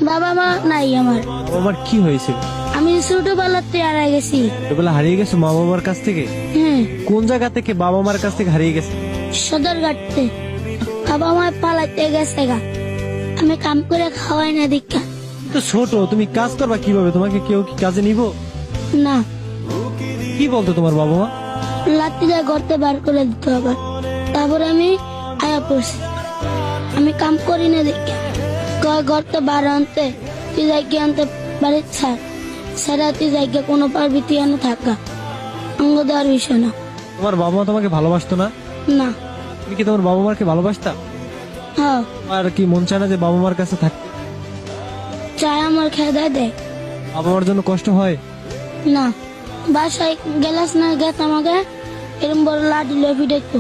বাবা মা নাই আমার। বাবার কি হয়েছিল? আমি ছোটবেলাতে হারিয়ে গেছি। ছোটবেলা হারিয়ে গেছো মা বাবার কাছ থেকে? হ্যাঁ, কোন জায়গা থেকে বাবা মার কাছ থেকে হারিয়ে গেছে? সদরঘাটতে। বাবা মা পালাতে গেছে গা, আমি কাম করে খাওয়াই না দীক্ষা। তো ছোট, তুমি কাজ করবা কিভাবে? তোমাকে কেউ কি কাজে নিব? না, কি বলতো তোমার বাবা মা? লাঠিটা গর্তে বার করে দিতে হবে। তারপরে আমি আয়া পড়ছি, আমি কাম করি না দীক্ষা। গর্তে বার আনতে, তুই যাইকে আনতে বাড়ির ছাড়া তুই যাইকে কোনো পারবি তুই আনে থাকা। অঙ্গ দেওয়ার বিষয় না। তোমার বাবা মা তোমাকে ভালোবাসতো না? না। তুমি কি তোমার বাবা মাকে ভালোবাসতা? হ্যাঁ, আর কি মন চায় না যে বাবা মার কাছে থাকতে? চায় আমার খেয়ে দেয়। বাবা মার জন্য কষ্ট হয়? না, বাসায় গেলাস না গেছ আমাকে এরম বড় লাঠি লফি দেখতো।